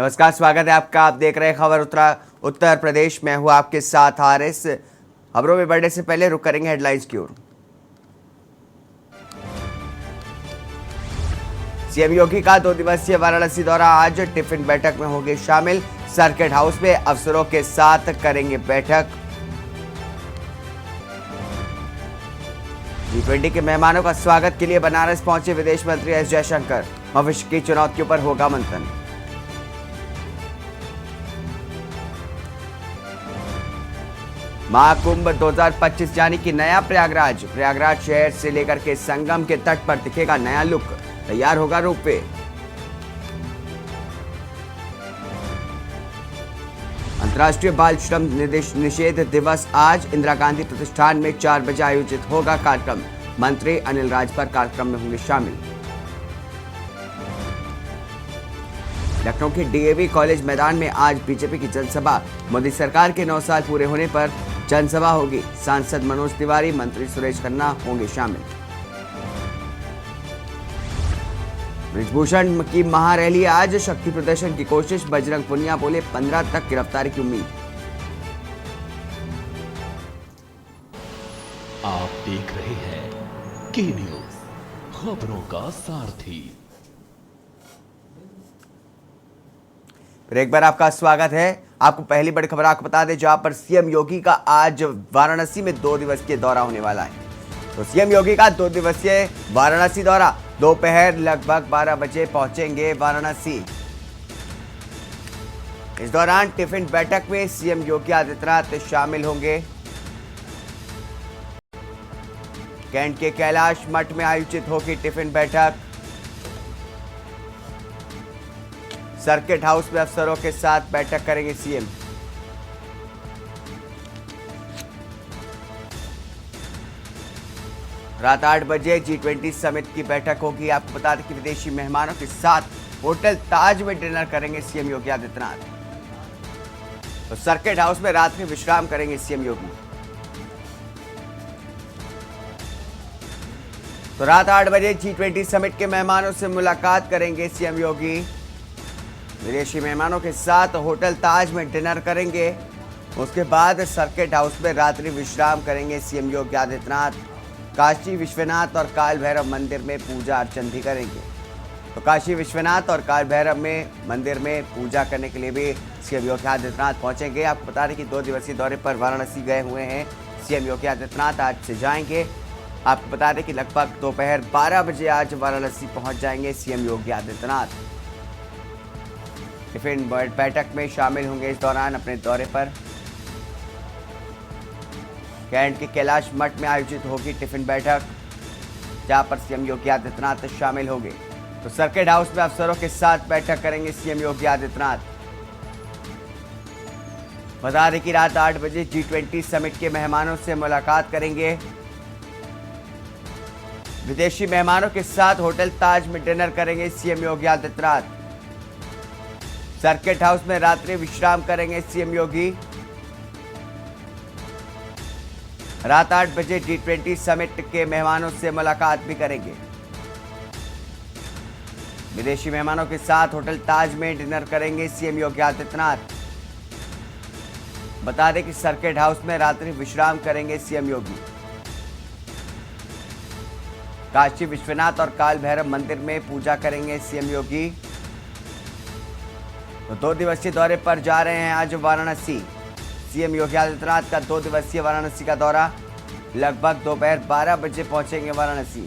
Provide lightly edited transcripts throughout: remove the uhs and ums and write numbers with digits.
नमस्कार, स्वागत है आपका। आप देख रहे हैं खबर उत्तर प्रदेश में। हूँ आपके साथ आरएस। खबरों में बढ़ने से पहले रुक करेंगे हेडलाइंस की ओर। सीएम योगी का 2 दिवसीय वाराणसी दौरा। आज टिफिन बैठक में होंगे शामिल। सर्किट हाउस में अफसरों के साथ करेंगे बैठक। G20 के मेहमानों का स्वागत के लिए बनारस पहुंचे विदेश मंत्री एस जयशंकर। भविष्य की चुनौतियों पर होगा मंथन। महाकुंभ 2025 यानी कि नया प्रयागराज शहर से लेकर के संगम के तट पर दिखेगा नया लुक। तैयार होगा रोपवे। अंतर्राष्ट्रीय बाल श्रम निषेध दिवस आज। इंदिरा गांधी प्रतिष्ठान में 4 बजे आयोजित होगा कार्यक्रम। मंत्री अनिल राजभर कार्यक्रम में होंगे शामिल। लखनऊ के डीएवी कॉलेज मैदान में आज बीजेपी की जनसभा। मोदी सरकार के 9 साल पूरे होने पर जनसभा होगी। सांसद मनोज तिवारी, मंत्री सुरेश खन्ना होंगे शामिल। ब्रिजभूषण की महारैली आज। शक्ति प्रदर्शन की कोशिश। बजरंग पुनिया बोले 15 तक गिरफ्तारी की उम्मीद। आप देख रहे हैं के न्यूज, खबरों का सारथी। फिर एक बार आपका स्वागत है। आपको पहली बड़ी खबर आपको बता दें, जहां पर सीएम योगी का आज वाराणसी में 2 दिवसीय दौरा होने वाला है। तो सीएम योगी का 2 दिवसीय वाराणसी दौरा। दोपहर लगभग 12 बजे पहुंचेंगे वाराणसी। इस दौरान टिफिन बैठक में सीएम योगी आदित्यनाथ शामिल होंगे। कैंट के कैलाश मठ में आयोजित होगी टिफिन बैठक। सर्किट हाउस में अफसरों के साथ बैठक करेंगे सीएम। रात 8 बजे G20 समिट की बैठक होगी। आपको बता दें कि विदेशी मेहमानों के साथ होटल ताज में डिनर करेंगे सीएम योगी आदित्यनाथ। तो सर्किट हाउस में रात में विश्राम करेंगे सीएम योगी। तो रात 8 बजे G20 समिट के मेहमानों से मुलाकात करेंगे सीएम योगी। विदेशी मेहमानों के साथ होटल ताज में डिनर करेंगे। उसके बाद सर्किट हाउस में रात्रि विश्राम करेंगे सीएम योगी आदित्यनाथ। काशी विश्वनाथ और काल भैरव मंदिर में पूजा अर्चन भी करेंगे। तो काशी विश्वनाथ और काल भैरव में मंदिर में पूजा करने के लिए भी सीएम योगी आदित्यनाथ पहुंचेंगे। आपको बता दें कि 2 दिवसीय दौरे पर वाराणसी गए हुए हैं सीएम योगी आदित्यनाथ। आज से जाएंगे। आपको बता दें कि लगभग दोपहर 12 बजे आज वाराणसी पहुंच जाएंगे सीएम योगी आदित्यनाथ। टिफिन बैठक में शामिल होंगे। इस दौरान अपने दौरे पर कैंट के कैलाश मठ में आयोजित होगी टिफिन बैठक, जहां पर सीएम योगी आदित्यनाथ शामिल होंगे। तो सर्किट हाउस में अफसरों के साथ बैठक करेंगे सीएम योगी आदित्यनाथ। बता दें कि रात 8 बजे G20 समिट के मेहमानों से मुलाकात करेंगे। विदेशी मेहमानों के साथ होटल ताज में डिनर करेंगे CM Yogi Adityanath. Circuit house में रात्रि विश्राम करेंगे सीएम योगी। रात 8 बजे G20 समिट के मेहमानों से मुलाकात भी करेंगे। विदेशी मेहमानों के साथ होटल ताज में डिनर करेंगे सीएम योगी आदित्यनाथ। बता दें कि सर्किट हाउस में रात्रि विश्राम करेंगे सीएम योगी। काशी विश्वनाथ और काल भैरव मंदिर में पूजा करेंगे सीएम योगी। तो 2 दिवसीय दौरे पर जा रहे हैं आज वाराणसी। सीएम योगी आदित्यनाथ का 2 दिवसीय वाराणसी का दौरा। लगभग दोपहर 12 बजे पहुंचेंगे वाराणसी।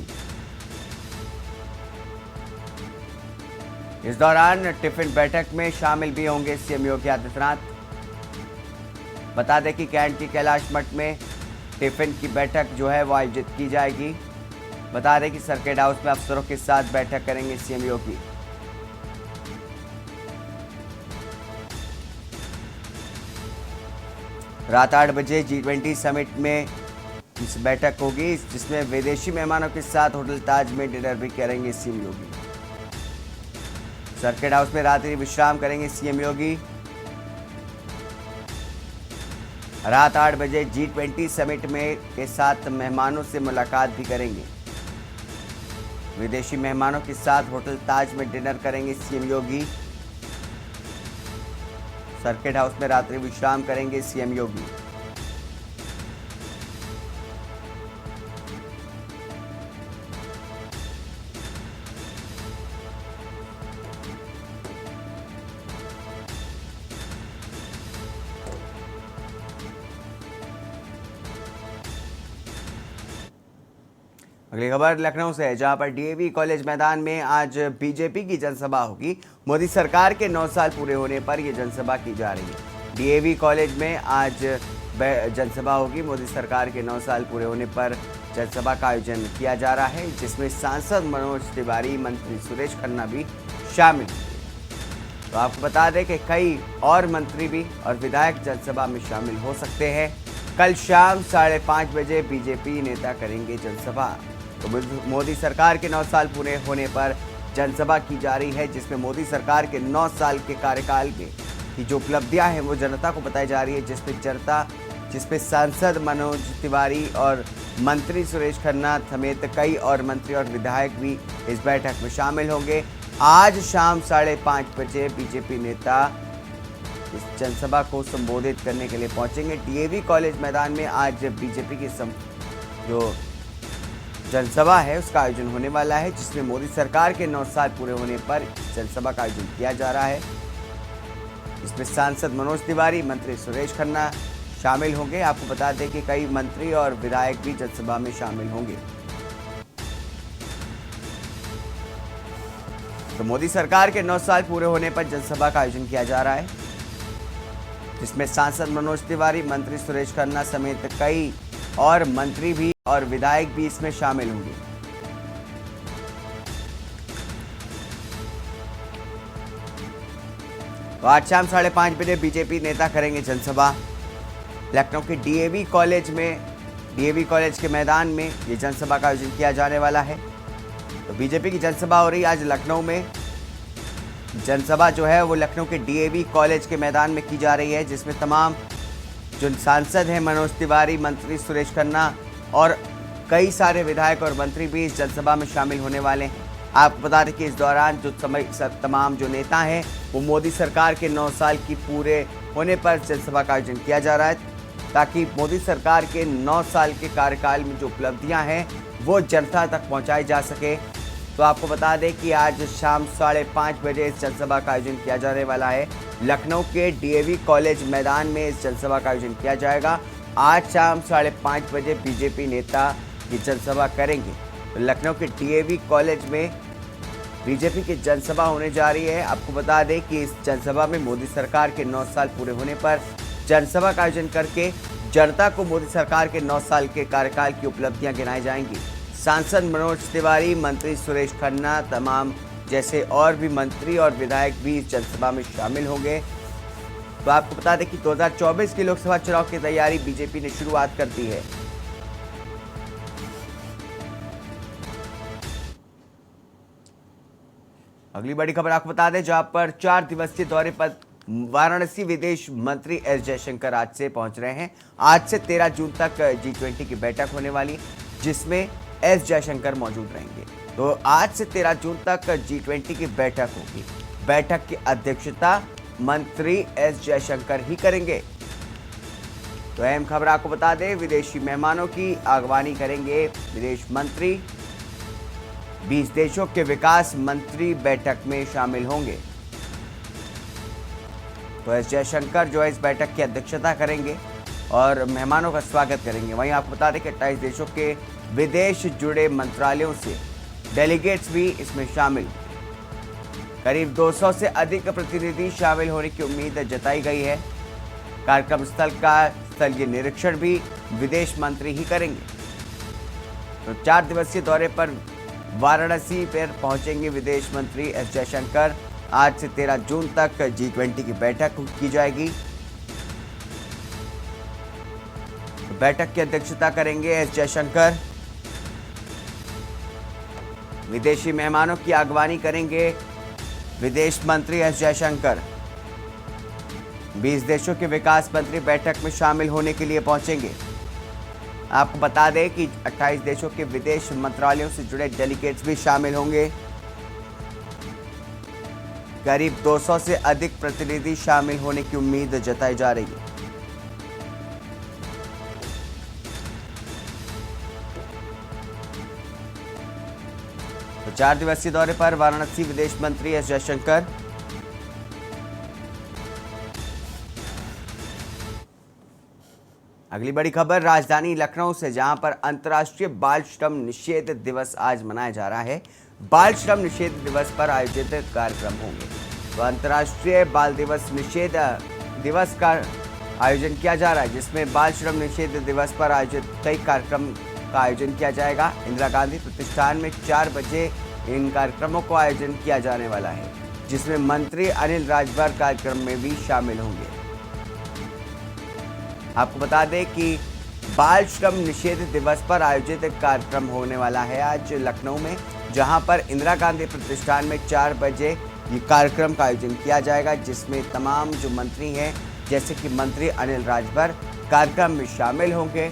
इस दौरान टिफिन बैठक में शामिल भी होंगे सीएम योगी आदित्यनाथ। बता दें कि कैंट की कैलाश मठ में टिफिन की बैठक जो है वो आयोजित की जाएगी। बता दें कि सर्किट हाउस में अफसरों के साथ बैठक करेंगे सीएम योगी। रात 8 बजे G20 समिट में इस बैठक होगी, जिसमें विदेशी मेहमानों के साथ होटल ताज में डिनर भी करेंगे सीएम योगी। सर्किट हाउस में रात्रि विश्राम करेंगे सीएम योगी। रात 8 बजे G20 समिट में के साथ मेहमानों से मुलाकात भी करेंगे। विदेशी मेहमानों के साथ होटल ताज में डिनर करेंगे सीएम योगी। सर्किट हाउस में रात्रि विश्राम करेंगे सीएम योगी। अगली खबर लखनऊ से है, जहां पर डीएवी कॉलेज मैदान में आज बीजेपी की जनसभा होगी। मोदी सरकार के 9 साल पूरे होने पर यह जनसभा की जा रही है। डीएवी कॉलेज में आज जनसभा होगी। मोदी सरकार के 9 साल पूरे होने पर जनसभा का आयोजन किया जा रहा है, जिसमें सांसद मनोज तिवारी, मंत्री सुरेश खन्ना भी शामिल होंगे। तो आपको बता दें कि कई और मंत्री भी और विधायक जनसभा में शामिल हो सकते हैं। कल शाम 5:30 बजे बीजेपी नेता करेंगे जनसभा। तो मोदी सरकार के 9 साल पूरे होने पर जनसभा की जा रही है, जिसमें मोदी सरकार के 9 साल के कार्यकाल में की जो उपलब्धियां हैं वो जनता को बताई जा रही है, जिसपे सांसद मनोज तिवारी और मंत्री सुरेश खन्ना समेत कई और मंत्री और विधायक भी इस बैठक में शामिल होंगे। आज शाम 5:30 बजे बीजेपी नेता इस जनसभा को संबोधित करने के लिए पहुंचेंगे। डीएवी कॉलेज मैदान में आज बीजेपी की जो जनसभा है उसका आयोजन होने वाला है, जिसमें मोदी सरकार के 9 साल पूरे होने पर जनसभा का आयोजन किया जा रहा है। इसमें सांसद मनोज तिवारी, मंत्री सुरेश खन्ना शामिल होंगे। आपको बता दें कि कई मंत्री और विधायक भी जनसभा में शामिल होंगे। तो मोदी सरकार के 9 साल पूरे होने पर जनसभा का आयोजन किया जा रहा है, जिसमें सांसद मनोज तिवारी, मंत्री सुरेश खन्ना समेत कई और मंत्री भी और विधायक भी इसमें शामिल होंगे। तो आज शाम 5:30 बजे बीजेपी नेता करेंगे जनसभा। लखनऊ के डीएवी कॉलेज के मैदान में ये जनसभा का आयोजन किया जाने वाला है। तो बीजेपी की जनसभा हो रही है आज लखनऊ में। जनसभा जो है वो लखनऊ के डीएवी कॉलेज के मैदान में की जा रही है, जिसमें तमाम जो सांसद हैं मनोज तिवारी, मंत्री सुरेश खन्ना और कई सारे विधायक और मंत्री भी इस जनसभा में शामिल होने वाले हैं। आपको बता दें कि इस दौरान जो तमाम जो नेता हैं वो मोदी सरकार के 9 साल की पूरे होने पर जनसभा का आयोजन किया जा रहा है, ताकि मोदी सरकार के 9 साल के कार्यकाल में जो उपलब्धियां हैं वो जनता तक पहुंचाई जा सके। तो आपको बता दें कि आज शाम 5:30 बजे इस जनसभा का आयोजन किया जाने वाला है। लखनऊ के डीएवी कॉलेज मैदान में इस जनसभा का आयोजन किया जाएगा। आज शाम 5:30 बजे बीजेपी नेता ये जनसभा करेंगे। तो लखनऊ के डीएवी कॉलेज में बीजेपी की जनसभा होने जा रही है। आपको बता दें कि इस जनसभा में मोदी सरकार के 9 साल पूरे होने पर जनसभा का आयोजन करके जनता को मोदी सरकार के 9 साल के कार्यकाल की उपलब्धियां गिनाई जाएंगी। सांसद मनोज तिवारी, मंत्री सुरेश खन्ना, तमाम जैसे और भी मंत्री और विधायक भी इस जनसभा में शामिल होंगे। तो आपको बता दें कि 2024 के लोकसभा चुनाव की तैयारी बीजेपी ने शुरुआत कर दी है। अगली बड़ी खबर आपको बता दें, जहां पर 4 दिवसीय दौरे पर वाराणसी विदेश मंत्री एस जयशंकर आज से पहुंच रहे हैं। आज से 13 जून तक G20 की बैठक होने वाली, जिसमें एस जयशंकर मौजूद रहेंगे। तो आज से 13 जून तक G20 की बैठक होगी। बैठक की अध्यक्षता मंत्री एस जयशंकर ही करेंगे। तो अहम खबर आपको बता दें, विदेशी मेहमानों की आगवानी करेंगे विदेश मंत्री। 20 देशों के विकास मंत्री बैठक में शामिल होंगे। तो एस जयशंकर जो है इस बैठक की अध्यक्षता करेंगे और मेहमानों का स्वागत करेंगे। वहीं आपको बता दें कि 28 देशों के विदेश जुड़े मंत्रालयों से डेलीगेट्स भी इसमें शामिल। करीब 200 से अधिक प्रतिनिधि शामिल होने की उम्मीद जताई गई है। कार्यक्रम स्थल का स्थलीय निरीक्षण भी विदेश मंत्री ही करेंगे। तो 4 दिवसीय दौरे पर वाराणसी पर पहुंचेंगे विदेश मंत्री एस जयशंकर। आज से 13 जून तक G20 की बैठक की जाएगी। तो बैठक की अध्यक्षता करेंगे एस जयशंकर। विदेशी मेहमानों की अगवानी करेंगे विदेश मंत्री एस जयशंकर। 20 देशों के विकास मंत्री बैठक में शामिल होने के लिए पहुंचेंगे। आपको बता दें कि 28 देशों के विदेश मंत्रालयों से जुड़े डेलीगेट्स भी शामिल होंगे। करीब 200 से अधिक प्रतिनिधि शामिल होने की उम्मीद जताई जा रही है। तो 4 दिवसीय दौरे पर वाराणसी विदेश मंत्री एस जयशंकर। अगली बड़ी खबर राजधानी लखनऊ से, जहां पर अंतर्राष्ट्रीय बाल श्रम निषेध दिवस आज मनाया जा रहा है। बाल श्रम निषेध दिवस पर आयोजित कार्यक्रम होंगे। तो अंतर्राष्ट्रीय बाल दिवस निषेध दिवस का आयोजन किया जा रहा है, जिसमें बाल श्रम निषेध दिवस पर आयोजित कई कार्यक्रम का आयोजन किया जाएगा। इंदिरा गांधी प्रतिष्ठान में 4 बजे इन कार्यक्रमों को आयोजन किया जाने वाला है, जिसमें मंत्री अनिल राजभर कार्यक्रम में भी शामिल होंगे। आपको बता दें कि बाल श्रम निषेध दिवस पर आयोजित एक कार्यक्रम होने वाला है आज लखनऊ में, जहां पर इंदिरा गांधी प्रतिष्ठान में 4 बजे ये कार्यक्रम का आयोजन किया जाएगा, जिसमें तमाम जो मंत्री हैं, जैसे कि मंत्री अनिल राजभर कार्यक्रम में शामिल होंगे।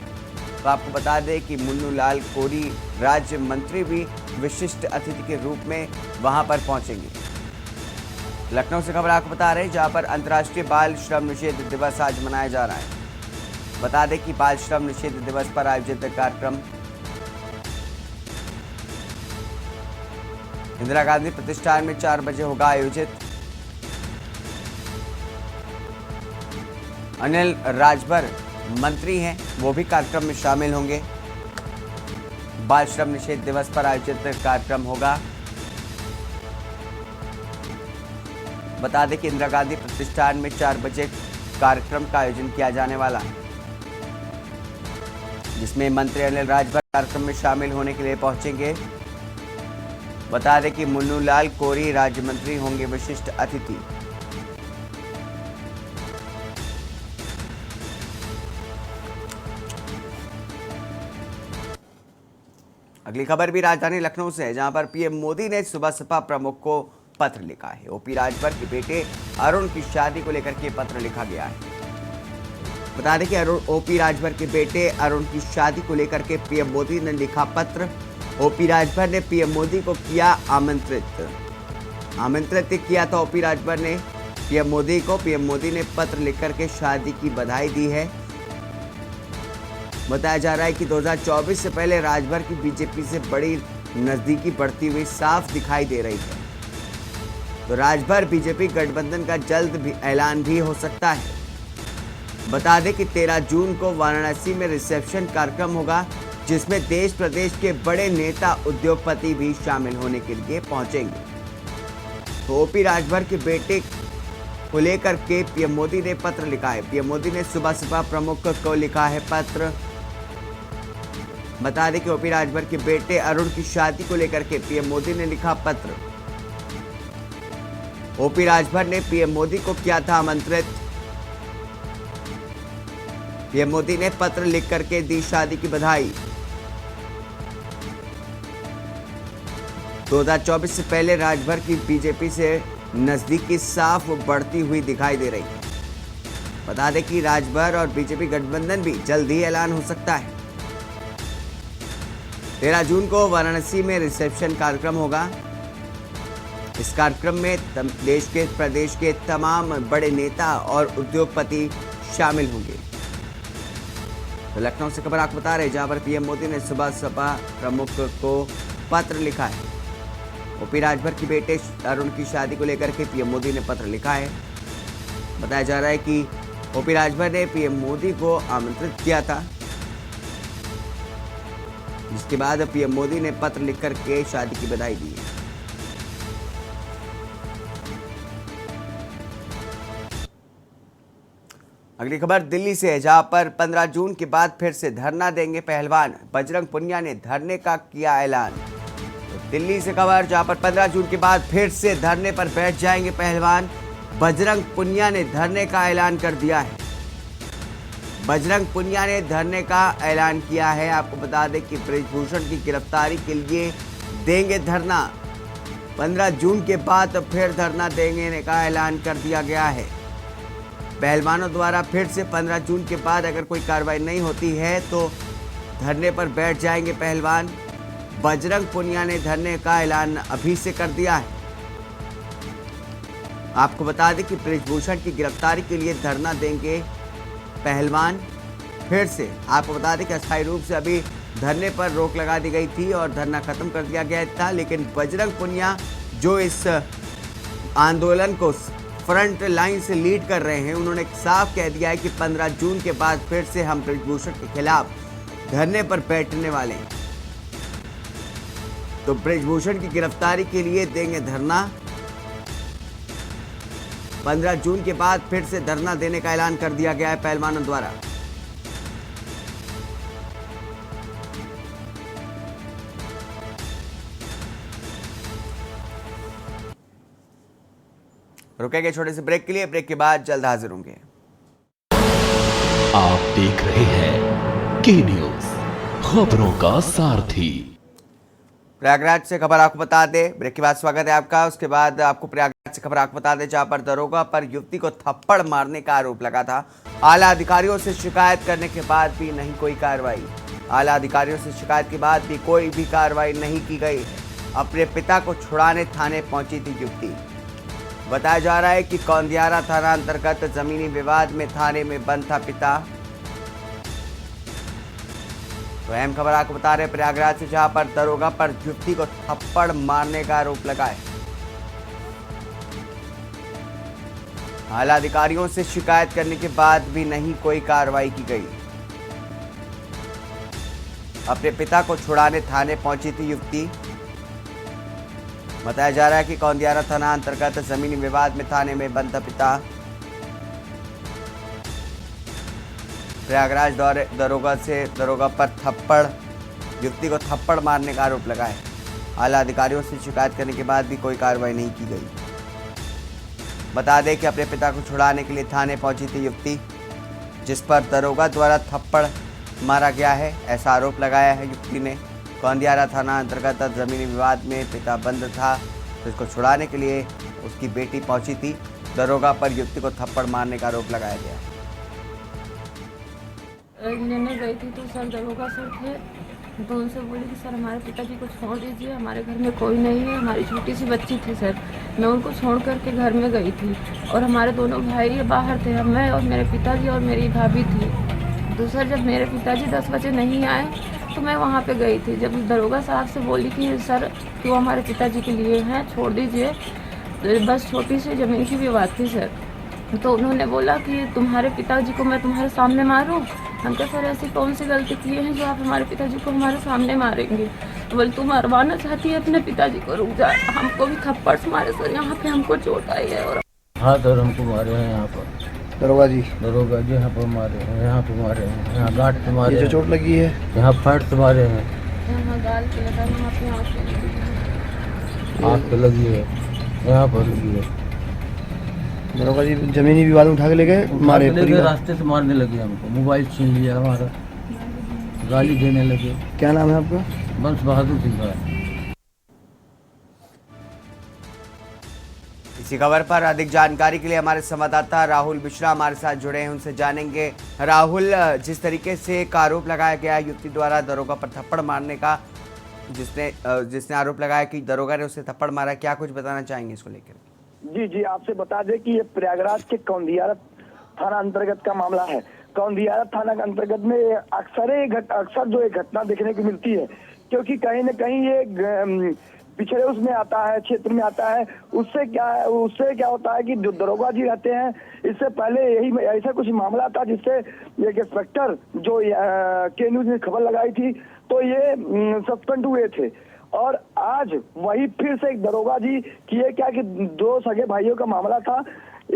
तो आपको बता दें कि मुन्नू लाल कोरी राज्य मंत्री भी विशिष्ट अतिथि के रूप में वहां पर पहुंचेंगे। लखनऊ से खबर आपको बता रहे हैं, जहां पर अंतर्राष्ट्रीय बाल श्रम निषेध दिवस आज मनाया जा रहा है। बता दें कि बाल श्रम निषेध दिवस पर आयोजित कार्यक्रम इंदिरा गांधी प्रतिष्ठान में 4 बजे होगा आयोजित। अनिल राजभर मंत्री हैं, वो भी कार्यक्रम में शामिल होंगे। बाल श्रम निषेध दिवस पर आयोजित कार्यक्रम होगा। बता दें कि इंदिरा गांधी प्रतिष्ठान में 4 बजे कार्यक्रम का आयोजन किया जाने वाला है, जिसमें मंत्री अनिल राजभर कार्यक्रम में शामिल होने के लिए पहुंचेंगे। बता दें कि मुन्नू लाल कोरी राज्य मंत्री होंगे विशिष्ट अतिथि। अगली खबर भी राजधानी लखनऊ से है, जहां पर पीएम मोदी ने सुबह सपा प्रमुख को पत्र लिखा है। ओपी राजभर के बेटे अरुण की शादी को लेकर के पत्र लिखा गया है। बता दें कि ओपी राजभर के बेटे अरुण की शादी को लेकर के पीएम मोदी ने लिखा पत्र। ओपी राजभर ने पीएम मोदी को किया आमंत्रित किया था ओपी राजभर ने पीएम मोदी को। पीएम मोदी ने पत्र लिखकर के शादी की बधाई दी है। बताया जा रहा है कि 2024 से पहले राजभर की बीजेपी से बड़ी नजदीकी बढ़ती हुई साफ दिखाई दे रही है। तो राजभर बीजेपी गठबंधन का जल्द भी ऐलान भी हो सकता है। बता दें कि 13 जून को वाराणसी में रिसेप्शन कार्यक्रम होगा, जिसमें देश प्रदेश के बड़े नेता उद्योगपति भी शामिल होने के लिए पहुंचेंगे। तो ओपी राजभर के बेटे को लेकर के पीएम मोदी ने पत्र लिखा है। पीएम मोदी ने सुबह सपा प्रमुख को लिखा है पत्र। बता दें कि ओपी राजभर के बेटे अरुण की शादी को लेकर के पीएम मोदी ने लिखा पत्र। ओपी राजभर ने पीएम मोदी को किया था आमंत्रित। पीएम मोदी ने पत्र लिख करके दी शादी की बधाई। 2024 से पहले राजभर की बीजेपी से नजदीकी साफ बढ़ती हुई दिखाई दे रही है। बता दें कि राजभर और बीजेपी गठबंधन भी जल्द ही ऐलान हो सकता है। 13 जून को वाराणसी में रिसेप्शन कार्यक्रम होगा। इस कार्यक्रम में देश के प्रदेश के तमाम बड़े नेता और उद्योगपति शामिल होंगे। तो लखनऊ से खबर आपको बता रहे हैं, जहां पर पीएम मोदी ने सुबह सपा प्रमुख को पत्र लिखा है। ओपी राजभर की बेटे अरुण की शादी को लेकर के पीएम मोदी ने पत्र लिखा है। बताया जा रहा है कि ओपी राजभर ने पीएम मोदी को आमंत्रित किया था, जिसके बाद पीएम मोदी ने पत्र लिखकर के शादी की बधाई दी है। अगली खबर दिल्ली से है, जहां पर 15 जून के बाद फिर से धरना देंगे पहलवान। बजरंग पुनिया ने धरने का किया ऐलान। तो दिल्ली से खबर, जहां पर 15 जून के बाद फिर से धरने पर बैठ जाएंगे पहलवान। बजरंग पुनिया ने धरने का ऐलान कर दिया है। बजरंग पुनिया ने धरने का ऐलान किया है। आपको बता दें कि ब्रिजभूषण की गिरफ्तारी के लिए देंगे धरना। 15 जून के बाद फिर धरना देंगे का ऐलान कर दिया गया है। पहलवानों द्वारा फिर से 15 जून के बाद अगर कोई कार्रवाई नहीं होती है तो धरने पर बैठ जाएंगे पहलवान। बजरंग पुनिया ने धरने का ऐलान अभी से कर दिया है। आपको बता दें कि बृजभूषण की गिरफ्तारी के लिए धरना देंगे पहलवान। फिर से आपको बता दें कि अस्थायी रूप से अभी धरने पर रोक लगा दी गई थी और धरना खत्म कर दिया गया था, लेकिन बजरंग पुनिया जो इस आंदोलन को फ्रंट लाइन से लीड कर रहे हैं, उन्होंने साफ कह दिया है कि 15 जून के बाद फिर से हम बृजभूषण के खिलाफ धरने पर बैठने वाले हैं। तो बृजभूषण की गिरफ्तारी के लिए देंगे धरना। 15 जून के बाद फिर से धरना देने का ऐलान कर दिया गया है पहलवानों द्वारा। रुकेंगे छोटे से ब्रेक के लिए, ब्रेक के बाद जल्द हाजिर होंगे। आप देख रहे हैं के न्यूज, खबरों का सारथी। प्रयागराज से खबर आपको बता दें, ब्रेक के बाद स्वागत है आपका। उसके बाद आपको प्रयागराज से खबर आपको बता दें, जहां पर दरोगा पर युवती को थप्पड़ मारने का आरोप लगा था। आला अधिकारियों से शिकायत करने के बाद भी नहीं कोई कार्रवाई। आला अधिकारियों से शिकायत के बाद भी कोई भी कार्रवाई नहीं की गई। अपने पिता को छुड़ाने थाने पहुंची थी युवती। बताया जा रहा है कि कौंदियारा थाना अंतर्गत जमीनी विवाद में थाने में बंद था पिता। तो अहम खबर आपको बता रहे हैं प्रयागराज से, जहां पर दरोगा पर युवती को थप्पड़ मारने का आरोप लगा है। आला अधिकारियों से शिकायत करने के बाद भी नहीं कोई कार्रवाई की गई। अपने पिता को छुड़ाने थाने पहुंची थी युवती। बताया जा रहा है कि कौंदियारा थाना अंतर्गत जमीनी विवाद में थाने में बंद था पिता। प्रयागराज दरोगा पर युवती को थप्पड़ मारने का आरोप लगा है। आला अधिकारियों से शिकायत करने के बाद भी कोई कार्रवाई नहीं की गई। बता दें कि अपने पिता को छुड़ाने के लिए थाने पहुंची थी युवती, जिस पर दरोगा द्वारा थप्पड़ मारा गया है, ऐसा आरोप लगाया है युवती ने। कौंदियारा थाना अंतर्गत जमीनी विवाद में पिता बंद था, तो इसको छुड़ाने के लिए उसकी बेटी पहुंची थी। दरोगा पर युवती को थप्पड़ मारने का आरोप लगाया गया। लेने गई थी तो सर दरोगा सर थे, तो उनसे बोली कि सर हमारे पिताजी को छोड़ दीजिए, हमारे घर में कोई नहीं है, हमारी छोटी सी बच्ची थी सर। मैं उनको छोड़ करके घर में गई थी और हमारे दोनों भाई बाहर थे, मैं और मेरे पिताजी और मेरी भाभी थी। तो सर जब मेरे पिताजी 10 बजे नहीं आए तो मैं वहाँ पे गई थी। जब दरोगा साहब से बोली कि सर वो हमारे पिताजी के लिए हैं, छोड़ दीजिए, तो बस छोटी सी ज़मीन की भी बात थी सर। तो उन्होंने बोला कि तुम्हारे पिताजी को मैं तुम्हारे सामने मारूं। हम कहा सर ऐसी कौन सी गलती की है जो आप हमारे पिताजी को हमारे सामने मारेंगे। तो बोले तू मरवाना चाहती है अपने पिताजी को, रुक जा। हमको भी थप्पड़ से मारे सर, यहाँ पे हमको चोट आई है। और हाँ सर हमको मारे हैं यहाँ पर दरोगा जी यहाँ पर मारे हैं, यहाँ पे मारे हैं, यहाँ गांठ पे मारे हैं। चोट लगी है यहाँ फट से मारे हैं, यहाँ गाल पे लगा, यहाँ पे आँख पे लगी है, यहाँ पर लगी है। दरोगा जी जमीनी विवाद उठा के ले गए, मारे रास्ते से मारने लगे हमको, मोबाइल छीन लिया हमारा, गाली देने लगे। क्या नाम है आपका? बंस बहादुर सिंह है। इसी खबर पर अधिक जानकारी के लिए हमारे संवाददाता राहुल मिश्रा हमारे साथ जुड़े हैं, उनसे जानेंगे। राहुल, जिस तरीके से एक आरोप लगाया गया युवती द्वारा दरोगा पर थप्पड़ मारने का, जिसने आरोप लगाया कि दरोगा ने उसे थप्पड़ मारा, क्या कुछ बताना चाहेंगे इसको लेकर? जी आपसे बता दें कि ये प्रयागराज के कौंदियारा थाना अंतर्गत का मामला है। कौंदियारा थाना के अंतर्गत में अक्सर जो एक घटना देखने को मिलती है, क्योंकि कहीं न कहीं ये पिछड़े उसमें आता है, क्षेत्र में आता है। उससे क्या होता है कि जो दरोगा जी रहते हैं, इससे पहले यही ऐसा कुछ मामला था जिससे एक इंस्पेक्टर जो के न्यूज ने खबर लगाई थी, तो ये सस्पेंड हुए थे। और आज वही फिर से एक दरोगा जी किए क्या कि दो सगे भाइयों का मामला था।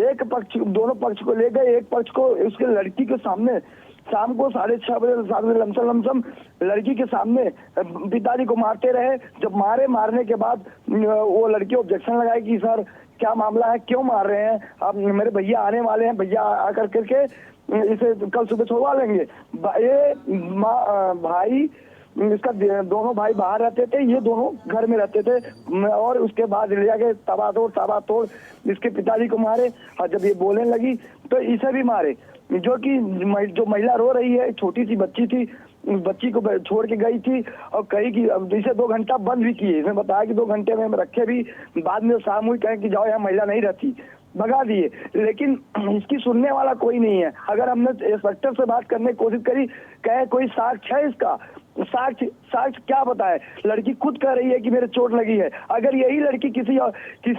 एक पक्ष, दोनों पक्ष को ले गए, एक पक्ष को उसके लड़की के सामने शाम को 6:30 बजे लमसम लड़की के सामने पिताजी को मारते रहे। जब मारने के बाद वो लड़की ऑब्जेक्शन लगाई कि सर क्या मामला है, क्यों मार रहे हैं, अब मेरे भैया आने वाले हैं, भैया आकर करके इसे कल सुबह छोड़वा लेंगे। ये भाई, इसका दोनों भाई बाहर रहते थे, ये दोनों घर में रहते थे। और उसके बाद ले जाके ताबड़तोड़ इसके पिताजी को मारे। और जब ये बोलने लगी तो इसे भी मारे। जो महिला रो रही है, छोटी सी बच्ची थी, उस बच्ची को छोड़ के गई थी और कही कि इसे 2 घंटा बंद भी किए। इसने बताया कि 2 घंटे में रखे भी, बाद में शाम हुई कहें कि जाओ यहाँ महिला नहीं रहती। भगा दिए, लेकिन इसकी सुनने वाला कोई नहीं है। अगर हमने इंस्पेक्टर से बात करने की कोशिश करी, कहे कोई साक्ष्य है इसका, साक्ष्य क्या बताए? लड़की खुद कह रही है कि मेरे चोट लगी है। अगर यही लड़की किसी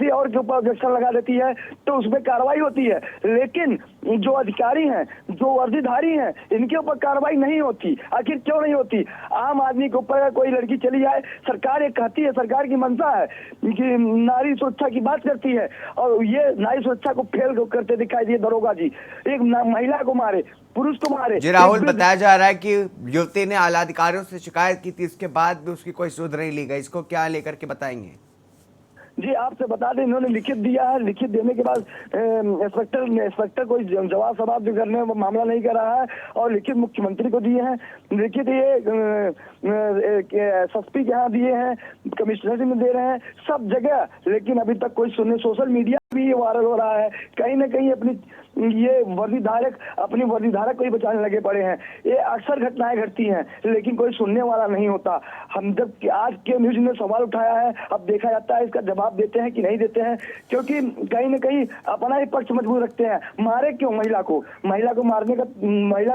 और के ऊपर ऑब्जेक्शन लगा देती है तो उसमें कार्रवाई होती है, लेकिन जो अधिकारी हैं, जो वर्दीधारी हैं, इनके ऊपर कार्रवाई नहीं होती। आखिर क्यों नहीं होती? आम आदमी के ऊपर कोई लड़की चली जाए, सरकार ये कहती है, सरकार की मंशा है कि नारी सुरक्षा की बात करती है, और ये नारी सुरक्षा को फेल करते दिखाई दिए दरोगा जी। एक महिला को मारे, पुरुष को मारे। जी राहुल, बताया जा रहा है कि युवती ने आला अधिकारियों से शिकायत की थी, इसके बाद भी उसकी कोई सुध नहीं ली गई। इसको क्या लेकर के बताएंगे? जी आपसे बता दें, इन्होंने लिखित दिया है। लिखित देने के बाद इंस्पेक्टर कोई जवाब सवाब करने में मामला नहीं कर रहा है, और लिखित मुख्यमंत्री को दिए हैं, लिखित ये एसएसपी के यहाँ दिए हैं, कमिश्नर में दे रहे हैं, सब जगह, लेकिन अभी तक कोई सुनने। सोशल मीडिया भी ये वायरल हो रहा है, कहीं ना कहीं अपनी वर्दीधारक को ही बचाने लगे पड़े हैं। ये अक्सर घटनाएं घटती हैं, लेकिन कोई सुनने वाला नहीं होता। हम जब आज के न्यूज ने सवाल उठाया है, अब देखा जाता है इसका जवाब देते हैं कि नहीं देते हैं, क्योंकि कहीं ना कहीं अपना ही पक्ष मजबूत रखते हैं। मारे क्यों महिला को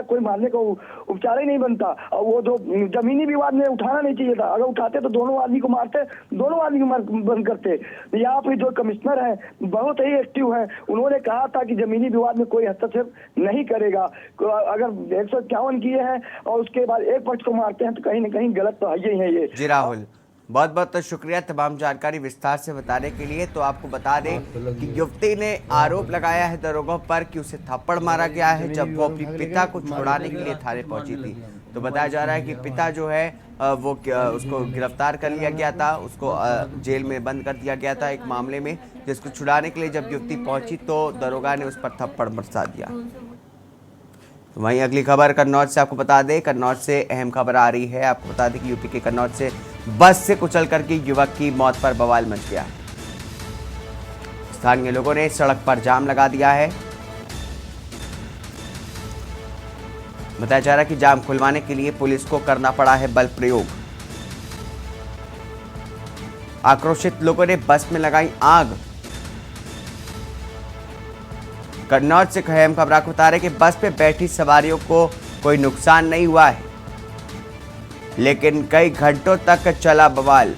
कोई मारने का उपचार ही नहीं बनता। और वो जो जमीनी विवाद में उठाना नहीं चाहिए था, अगर उठाते तो दोनों आदमी को मारते, दोनों आदमी को बंद करते। यहाँ पे जो कमिश्नर है बहुत ही एक्टिव है, उन्होंने कहा था कि जमीनी विवाद में कोई हस्तक्षेप नहीं करेगा। अगर 151 किए हैं और उसके बाद एक पक्ष को मारते हैं तो कहीं ना कहीं गलत तो है ही है ये। जी राहुल, बहुत बहुत शुक्रिया तमाम जानकारी विस्तार से बताने के लिए। तो आपको बता दें कि युवती ने आरोप लगाया है दरोगा पर कि उसे थप्पड़ मारा गया है जब वो अपने पिता को छुड़ाने के लिए थाने पहुंची थी। तो बताया जा रहा है कि पिता जो है वो उसको गिरफ्तार कर लिया गया था, उसको जेल में बंद कर दिया गया था एक मामले में, जिसको छुड़ाने के लिए जब युवती पहुंची तो दरोगा ने उस पर थप्पड़ बरसा दिया। तो वहीं अगली खबर कन्नौज से आपको बता दें, कन्नौज से अहम खबर आ रही है। आपको बता दें कि यूपी के कन्नौज से बस से कुचल करके युवक की मौत पर बवाल मच गया। स्थानीय लोगों ने सड़क पर जाम लगा दिया है। बताया जा रहा है कि जाम खुलवाने के लिए पुलिस को करना पड़ा है बल प्रयोग। आक्रोशित लोगों ने बस में लगाई आग। कन्नौज से अहम खबर आपको बता रहे कि बस पे बैठी सवारियों को कोई नुकसान नहीं हुआ है, लेकिन कई घंटों तक चला बवाल।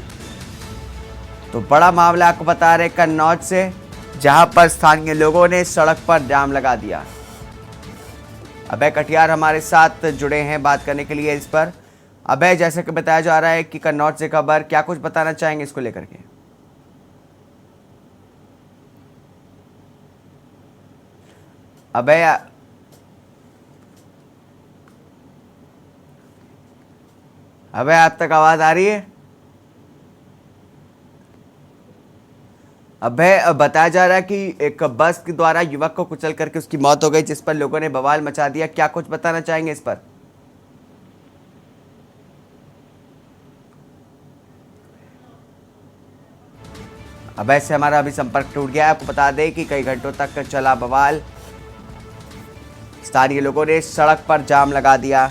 तो बड़ा मामला आपको बता रहे कन्नौज से, जहां पर स्थानीय लोगों ने सड़क पर जाम लगा दिया। अभय कटियार हमारे साथ जुड़े हैं बात करने के लिए इस पर। अभय, जैसे कि बताया जा रहा है कि कन्नौज से खबर, क्या कुछ बताना चाहेंगे इसको लेकर के? अभय, आप तक आवाज आ रही है? अभय, बताया जा रहा है कि एक बस के द्वारा युवक को कुचल करके उसकी मौत हो गई, जिस पर लोगों ने बवाल मचा दिया। क्या कुछ बताना चाहेंगे इस पर? अभय से हमारा अभी संपर्क टूट गया है। आपको बता दें कि कई घंटों तक चला बवाल। स्थानीय लोगों ने सड़क पर जाम लगा दिया।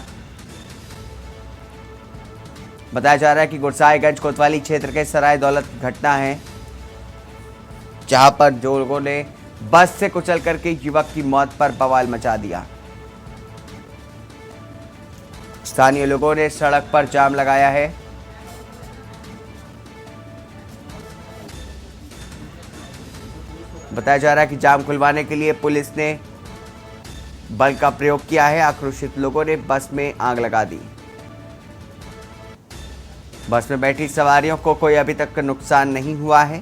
बताया जा रहा है कि गुरसाईगंज कोतवाली क्षेत्र के सराय दौलत की घटना है, जहां पर जो लोगों ने बस से कुचल करके युवक की मौत पर बवाल मचा दिया। स्थानीय लोगों ने सड़क पर जाम लगाया है। बताया जा रहा है कि जाम खुलवाने के लिए पुलिस ने बल का प्रयोग किया है। आक्रोशित लोगों ने बस में आग लगा दी। बस में बैठी सवारियों को कोई अभी तक नुकसान नहीं हुआ है,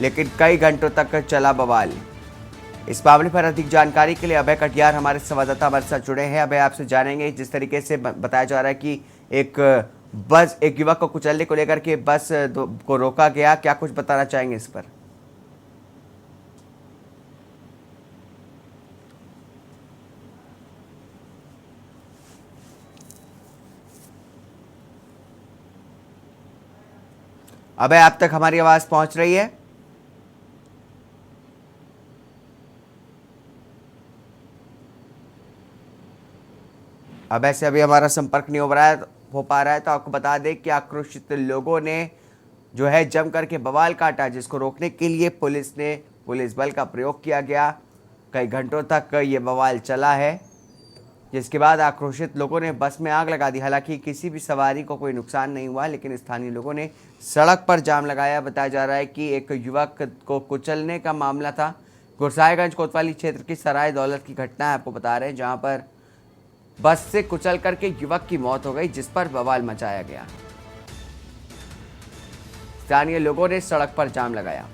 लेकिन कई घंटों तक चला बवाल। इस मामले पर अधिक जानकारी के लिए अभय कटियार हमारे संवाददाता हमारे साथ जुड़े हैं। अभय, आपसे जानेंगे, जिस तरीके से बताया जा रहा है कि एक युवक को कुचलने को लेकर के बस को रोका गया, क्या कुछ बताना चाहेंगे इस पर? अभय, आप तक हमारी आवाज पहुंच रही है? अभय से अभी हमारा संपर्क नहीं हो पा रहा है, तो आपको बता दें कि आक्रोशित लोगों ने जो है जम करके बवाल काटा, जिसको रोकने के लिए पुलिस बल का प्रयोग किया गया। कई घंटों तक ये बवाल चला है, जिसके बाद आक्रोशित लोगों ने बस में आग लगा दी। हालांकि किसी भी सवारी को कोई नुकसान नहीं हुआ, लेकिन स्थानीय लोगों ने सड़क पर जाम लगाया। बताया जा रहा है कि एक युवक को कुचलने का मामला था। गुरसाहिगंज कोतवाली क्षेत्र की सराय दौलत की घटना है, आपको बता रहे हैं, जहां पर बस से कुचल करके युवक की मौत हो गई, जिस पर बवाल मचाया गया। स्थानीय लोगों ने सड़क पर जाम लगाया।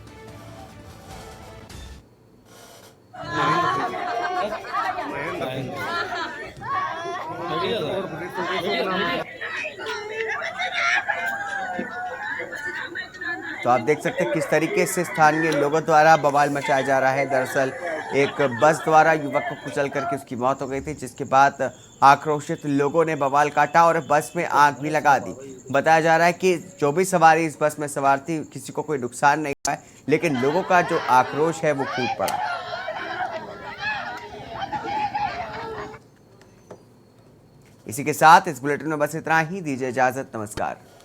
तो आप देख सकते हैं किस तरीके से स्थानीय लोगों द्वारा बवाल मचाया जा रहा है। दरअसल एक बस द्वारा युवक को कुचल करके उसकी मौत हो गई थी, जिसके बाद आक्रोशित लोगों ने बवाल काटा और बस में आग भी लगा दी। बताया जा रहा है कि जो भी सवारी इस बस में सवार थी, किसी को कोई नुकसान नहीं हुआ है, लेकिन लोगों का जो आक्रोश है वो फूट पड़ा। इसी के साथ इस बुलेटिन में बस इतना ही। दीजिए इजाजत, नमस्कार।